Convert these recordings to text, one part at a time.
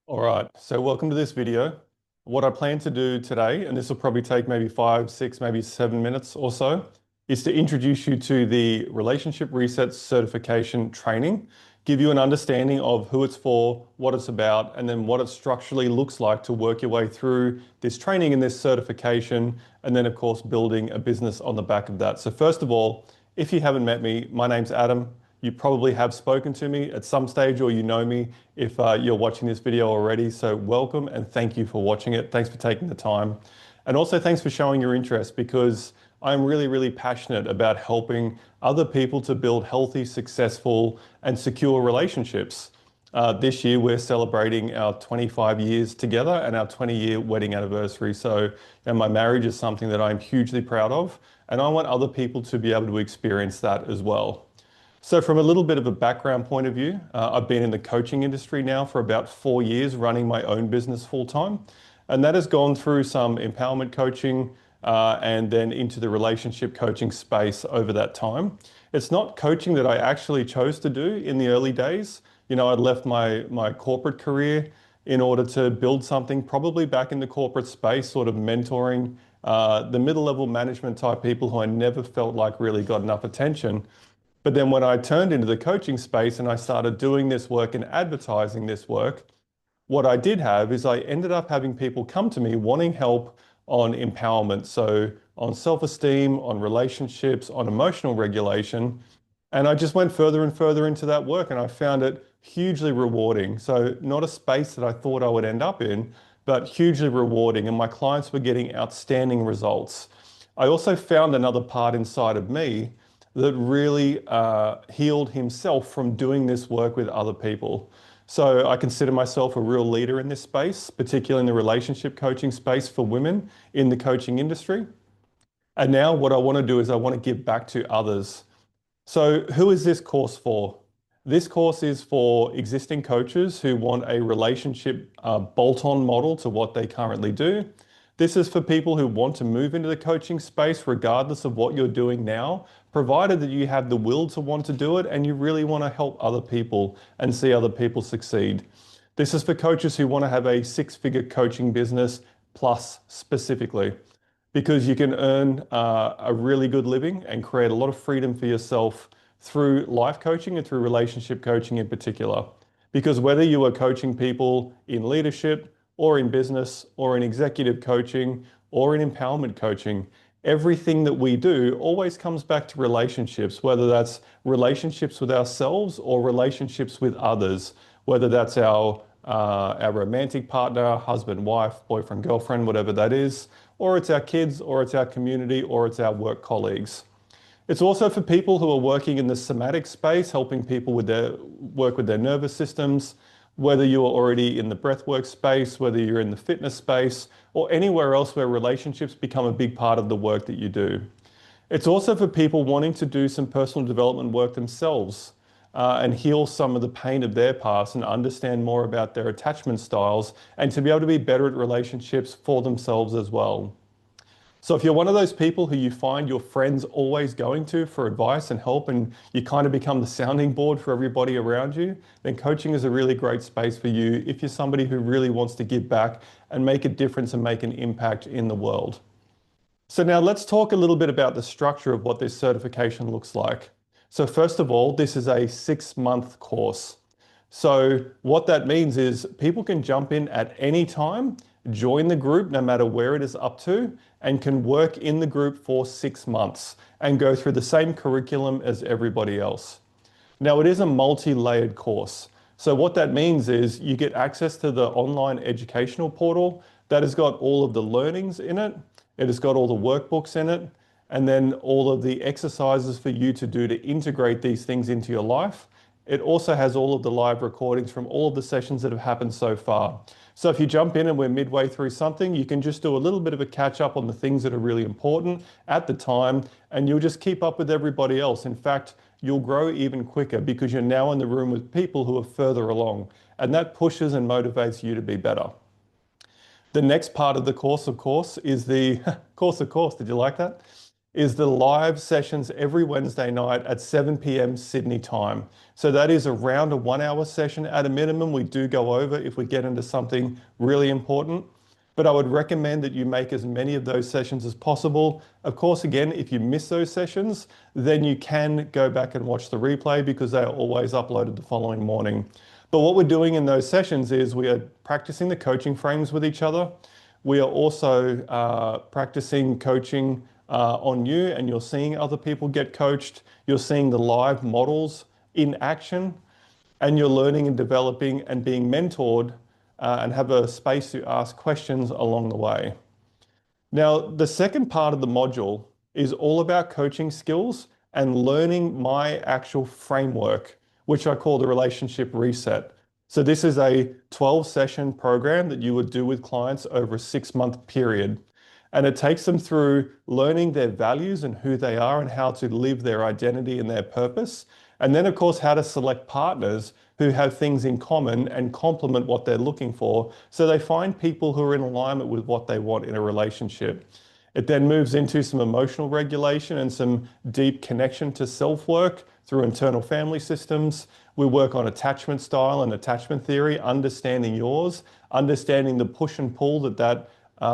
All right, so welcome to this video. What I plan to do today, and this will probably take maybe 5, 6, maybe 7 minutes or so, is to introduce you to the Relationship Reset Certification training, give you an understanding of who it's for, what it's about, and then what it structurally looks like to work your way through this training and this certification, and then of course building a business on the back of that. So first of all, if you haven't met me, my name's Adam. You probably have spoken to me at some stage, or you know me if you're watching this video already. So welcome and thank you for watching it. Thanks for taking the time. And also thanks for showing your interest, because I'm really, really passionate about helping other people to build healthy, successful, and secure relationships. This year, we're celebrating our 25 years together and our 20-year wedding anniversary. So, my marriage is something that I'm hugely proud of, and I want other people to be able to experience that as well. So from a little bit of a background point of view, I've been in the coaching industry now for about 4 years, running my own business full time. And that has gone through some empowerment coaching and then into the relationship coaching space over that time. It's not coaching that I actually chose to do in the early days. I'd left my corporate career in order to build something probably back in the corporate space, sort of mentoring the middle level management type people who I never felt like really got enough attention. But then when I turned into the coaching space and I started doing this work and advertising this work, what I did have is I ended up having people come to me wanting help on empowerment. So on self-esteem, on relationships, on emotional regulation. And I just went further and further into that work, and I found it hugely rewarding. So not a space that I thought I would end up in, but hugely rewarding. And my clients were getting outstanding results. I also found another part inside of me that really healed himself from doing this work with other people. So I consider myself a real leader in this space, particularly in the relationship coaching space for women in the coaching industry. And now what I want to do is I want to give back to others. So who is this course for? This course is for existing coaches who want a relationship bolt-on model to what they currently do. This is for people who want to move into the coaching space regardless of what you're doing now, provided that you have the will to want to do it and you really want to help other people and see other people succeed. This is for coaches who want to have a six-figure coaching business plus specifically, because you can earn a really good living and create a lot of freedom for yourself through life coaching and through relationship coaching in particular. Because whether you are coaching people in leadership, or in business, or in executive coaching, or in empowerment coaching, everything that we do always comes back to relationships, whether that's relationships with ourselves or relationships with others, whether that's our romantic partner, husband, wife, boyfriend, girlfriend, whatever that is, or it's our kids, or it's our community, or it's our work colleagues. It's also for people who are working in the somatic space, helping people with their work with their nervous systems, whether you are already in the breathwork space, whether you're in the fitness space, or anywhere else where relationships become a big part of the work that you do. It's also for people wanting to do some personal development work themselves and heal some of the pain of their past and understand more about their attachment styles and to be able to be better at relationships for themselves as well. So if you're one of those people who you find your friends always going to for advice and help, and you kind of become the sounding board for everybody around you, then coaching is a really great space for you if you're somebody who really wants to give back and make a difference and make an impact in the world. So now let's talk a little bit about the structure of what this certification looks like. So first of all, this is a 6-month course. So what that means is people can jump in at any time, join the group no matter where it is up to, and can work in the group for 6 months and go through the same curriculum as everybody else. Now, it is a multi-layered course. So what that means is you get access to the online educational portal that has got all of the learnings in it. It has got all the workbooks in it, and then all of the exercises for you to do to integrate these things into your life. It also has all of the live recordings from all of the sessions that have happened so far. So if you jump in and we're midway through something, you can just do a little bit of a catch up on the things that are really important at the time, and you'll just keep up with everybody else. In fact, you'll grow even quicker because you're now in the room with people who are further along, and that pushes and motivates you to be better. The next part of the course, of course, is the course of course. Did you like that? is the live sessions every Wednesday night at 7 p.m. Sydney time. So that is around a 1 hour session at a minimum. We do go over if we get into something really important, but I would recommend that you make as many of those sessions as possible. Of course, again, if you miss those sessions, then you can go back and watch the replay because they are always uploaded the following morning. But what we're doing in those sessions is we are practicing the coaching frames with each other. We are also practicing coaching on you, and you're seeing other people get coached. You're seeing the live models in action, and you're learning and developing and being mentored and have a space to ask questions along the way. Now, the second part of the module is all about coaching skills and learning my actual framework, which I call the relationship reset. So this is a 12-session program that you would do with clients over a 6-month period. And it takes them through learning their values and who they are and how to live their identity and their purpose. And then, of course, how to select partners who have things in common and complement what they're looking for. So they find people who are in alignment with what they want in a relationship. It then moves into some emotional regulation and some deep connection to self-work through internal family systems. We work on attachment style and attachment theory, understanding yours, understanding the push and pull that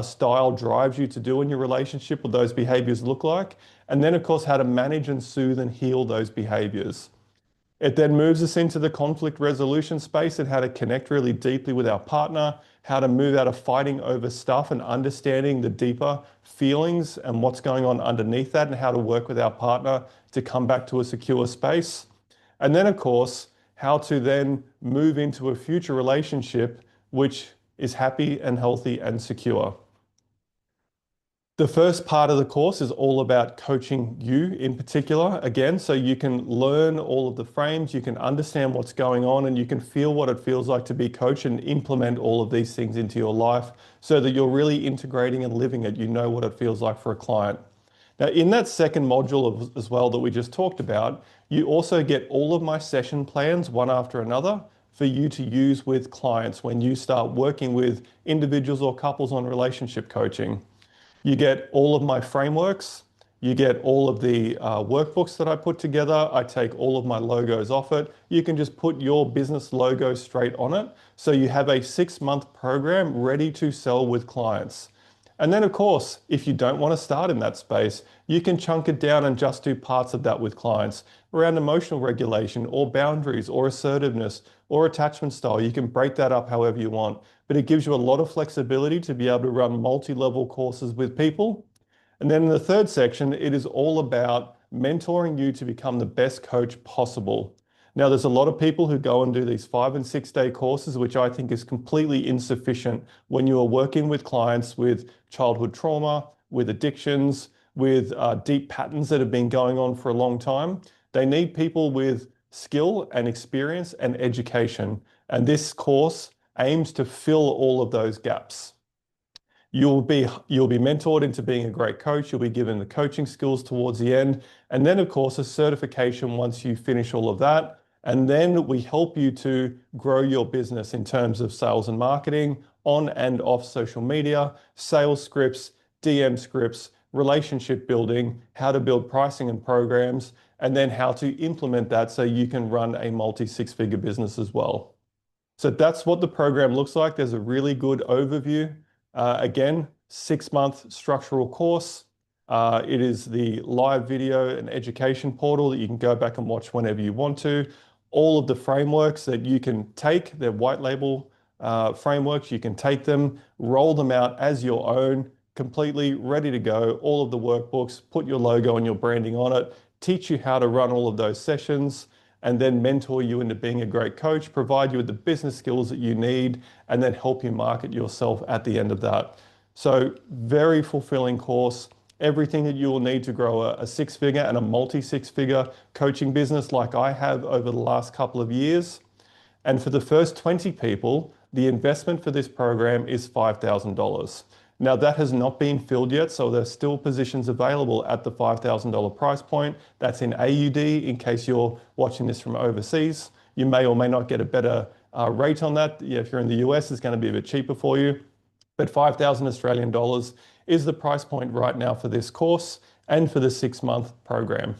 style drives you to do in your relationship, what those behaviors look like. And then, of course, how to manage and soothe and heal those behaviors. It then moves us into the conflict resolution space and how to connect really deeply with our partner, how to move out of fighting over stuff and understanding the deeper feelings and what's going on underneath that, and how to work with our partner to come back to a secure space. And then, of course, how to then move into a future relationship which is happy and healthy and secure. The first part of the course is all about coaching you in particular, again, so you can learn all of the frames, you can understand what's going on, and you can feel what it feels like to be coached and implement all of these things into your life so that you're really integrating and living it. You know what it feels like for a client. Now, in that second module as well that we just talked about, you also get all of my session plans one after another for you to use with clients when you start working with individuals or couples on relationship coaching. You get all of my frameworks, you get all of the workbooks that I put together. I take all of my logos off it. You can just put your business logo straight on it. So you have a 6-month program ready to sell with clients. And then, of course, if you don't want to start in that space, you can chunk it down and just do parts of that with clients around emotional regulation or boundaries or assertiveness or attachment style. You can break that up however you want, but it gives you a lot of flexibility to be able to run multi-level courses with people. And then in the third section, it is all about mentoring you to become the best coach possible. Now, there's a lot of people who go and do these 5- and 6-day courses, which I think is completely insufficient when you are working with clients with childhood trauma, with addictions, with deep patterns that have been going on for a long time. They need people with skill and experience and education. And this course aims to fill all of those gaps. You'll be mentored into being a great coach. You'll be given the coaching skills towards the end. And then, of course, a certification once you finish all of that. And then we help you to grow your business in terms of sales and marketing, on and off social media, sales scripts, DM scripts, relationship building, how to build pricing and programs, and then how to implement that so you can run a multi-6-figure business as well. So that's what the program looks like. There's a really good overview. Again, 6-month structural course. It is the live video and education portal that you can go back and watch whenever you want to. All of the frameworks that you can take, they're white label frameworks. You can take them, roll them out as your own, completely ready to go. All of the workbooks, put your logo and your branding on it, teach you how to run all of those sessions, and then mentor you into being a great coach, provide you with the business skills that you need, and then help you market yourself at the end of that. So very fulfilling course, everything that you will need to grow a 6-figure and a multi-6-figure coaching business like I have over the last couple of years. And for the first 20 people, the investment for this program is $5,000. Now that has not been filled yet, so there's still positions available at the $5,000 price point. That's in AUD in case you're watching this from overseas. You may or may not get a better rate on that. Yeah, if you're in the US, it's going to be a bit cheaper for you. But 5,000 Australian dollars is the price point right now for this course. and for the 6-month program.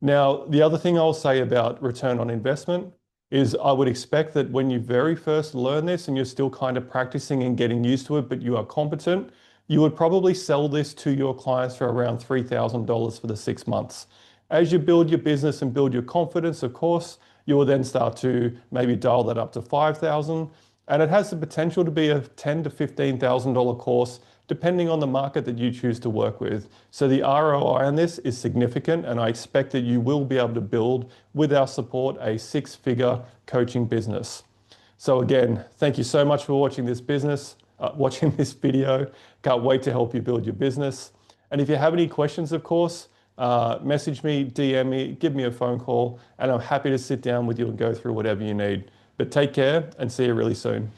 Now, the other thing I'll say about return on investment is I would expect that when you very first learn this and you're still kind of practicing and getting used to it, but you are competent, you would probably sell this to your clients for around $3,000 for the 6 months. As you build your business and build your confidence, of course, you will then start to maybe dial that up to $5,000. And it has the potential to be a $10,000 to $15,000 course, depending on the market that you choose to work with. So the ROI on this is significant, and I expect that you will be able to build, with our support, a 6-figure coaching business. So again, thank you so much for watching this video. Can't wait to help you build your business. And if you have any questions, of course, message me, DM me, give me a phone call, and I'm happy to sit down with you and go through whatever you need. But take care and see you really soon.